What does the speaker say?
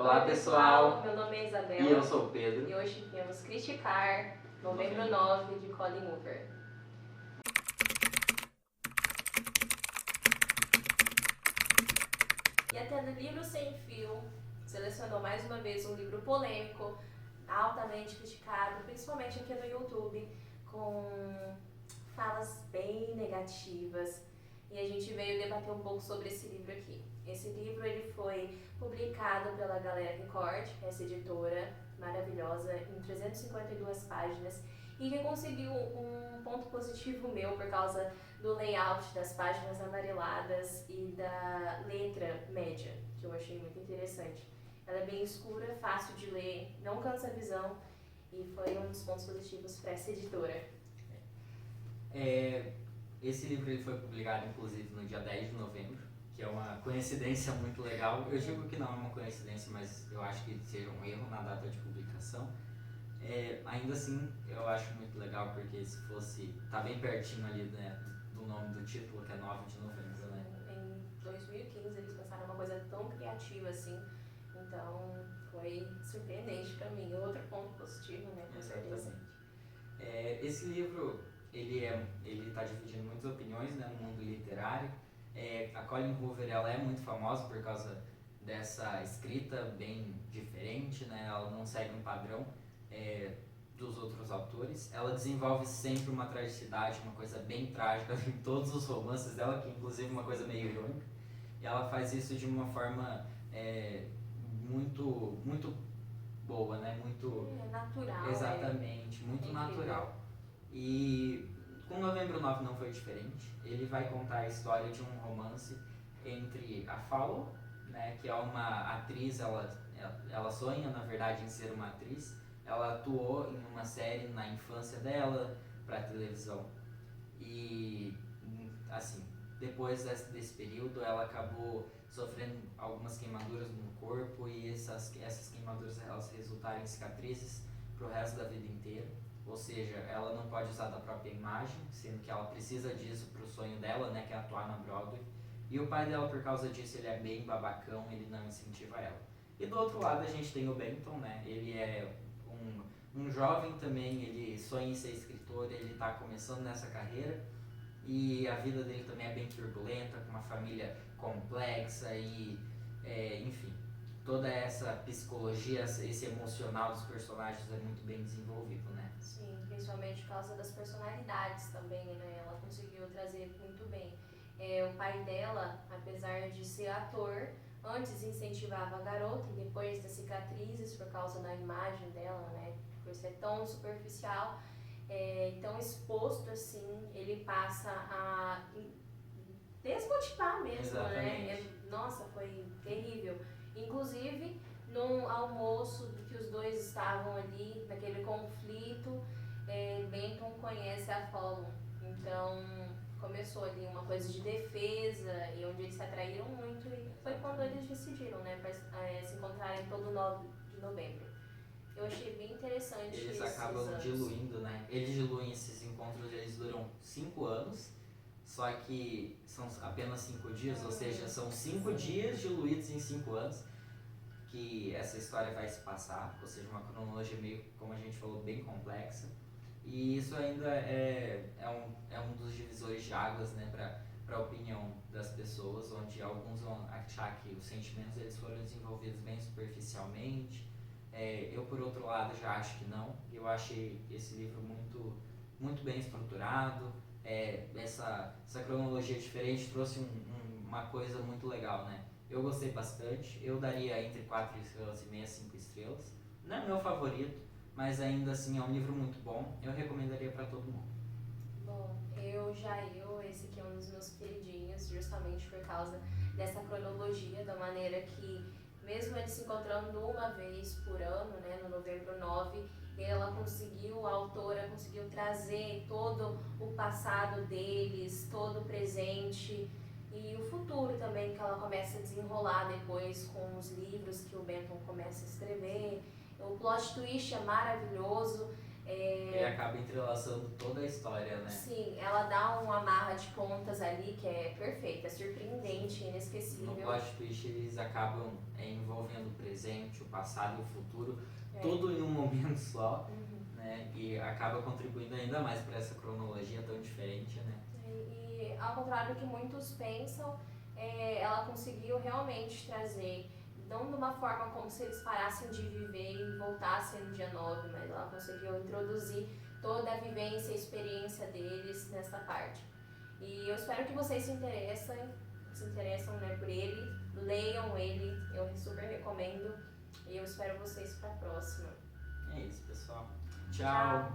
Olá pessoal, meu nome é Isabela e eu sou o Pedro. e hoje viemos criticar Novembro 9 de Colin Hoover. E até do Livro Sem Fio selecionou mais uma vez um livro polêmico, altamente criticado, principalmente aqui no YouTube, com falas bem negativas. E a gente veio debater um pouco sobre esse livro aqui. Esse livro ele foi publicado pela Galera Record, essa editora maravilhosa, em 352 páginas, e que conseguiu um ponto positivo meu por causa do layout das páginas amareladas e da letra média, que eu achei muito interessante. Ela é bem escura, fácil de ler, não cansa a visão, e foi um dos pontos positivos para essa editora. Esse livro ele foi publicado inclusive no dia 10 de novembro, que é uma coincidência muito legal. Eu digo que não é uma coincidência, mas eu acho que seja um erro na data de publicação. Ainda assim, eu acho muito legal, porque se fosse, tá bem pertinho ali, né, do nome do título, que é 9 de novembro, né? Em 2015 eles pensaram uma coisa tão criativa assim, então foi surpreendente para mim. Outro ponto positivo, né, com certeza. Esse livro, ele tá dividindo muitas opiniões, né, no mundo literário. A Colin Hoover, ela é muito famosa por causa dessa escrita bem diferente, né? Ela não segue um padrão dos outros autores. Ela desenvolve sempre uma tragicidade, uma coisa bem trágica em todos os romances dela, que inclusive é uma coisa meio irônica. E ela faz isso de uma forma muito, muito boa, né? Muito natural. Exatamente, muito natural. E com Novembro 9 não foi diferente. Ele vai contar a história de um romance entre a Fallon, né, que é uma atriz, ela sonha na verdade em ser uma atriz. Ela atuou em uma série na infância dela para televisão e assim, depois desse período ela acabou sofrendo algumas queimaduras no corpo, e essas queimaduras elas resultaram em cicatrizes pro resto da vida inteira. Ou seja, ela não pode usar da própria imagem, sendo que ela precisa disso pro sonho dela, né, que é atuar na Broadway. E o pai dela, por causa disso, ele é bem babacão, ele não incentiva ela. E do outro lado a gente tem o Benton, né, ele é um jovem também, ele sonha em ser escritor, ele está começando nessa carreira, e a vida dele também é bem turbulenta, com uma família complexa e, enfim, toda essa psicologia, esse emocional dos personagens é muito bem desenvolvido, né? Sim, principalmente por causa das personalidades também, né? Ela conseguiu trazer muito bem. O pai dela, apesar de ser ator, antes incentivava a garota, e depois das cicatrizes por causa da imagem dela, né? Por ser tão superficial, tão exposto assim, ele passa a desmotivar mesmo. Exatamente. Né? Nossa, foi terrível. Inclusive, num almoço que os dois estavam ali, naquele conflito, Benton conhece a Fallon. Então, começou ali uma coisa de defesa, e onde eles se atraíram muito, e foi quando eles decidiram, né, se encontrarem todo 9 de novembro. Eu achei bem interessante. Eles acabam diluindo, né? Eles diluem esses encontros, eles duram 5 anos, só que são apenas 5 dias, ou seja, são 5 dias diluídos em 5 anos que essa história vai se passar, ou seja, uma cronologia meio, como a gente falou, bem complexa. E isso ainda é um dos divisores de águas, né, para a opinião das pessoas, onde alguns vão achar que os sentimentos eles foram desenvolvidos bem superficialmente. Eu, por outro lado, já acho que não. Eu achei esse livro muito, muito bem estruturado. Essa cronologia diferente trouxe uma coisa muito legal, né? Eu gostei bastante. Eu daria entre 4 estrelas e meia, 5 estrelas. Não é meu favorito, mas ainda assim é um livro muito bom. Eu recomendaria para todo mundo. Bom, esse aqui é um dos meus queridinhos, justamente por causa dessa cronologia, da maneira que, mesmo eles se encontrando uma vez por ano, né, no Novembro 9, a autora conseguiu trazer todo o passado deles, todo o presente e o futuro também, que ela começa a desenrolar depois com os livros que o Benton começa a escrever. O plot twist é maravilhoso. Ele acaba entrelaçando toda a história, né? Sim, ela dá uma amarra de pontas ali que é perfeita, é surpreendente, inesquecível. No plot twist eles acabam envolvendo o presente, o passado e o futuro, tudo em um momento só, né? E acaba contribuindo ainda mais para essa cronologia tão diferente, né? E ao contrário do que muitos pensam, ela conseguiu realmente trazer, não de uma forma como se eles parassem de viver e voltassem no dia 9, mas ela conseguiu introduzir toda a vivência e experiência deles nessa parte. E eu espero que vocês se interessam, né, por ele, leiam ele, eu super recomendo. E eu espero vocês para a próxima. É isso, pessoal. Tchau.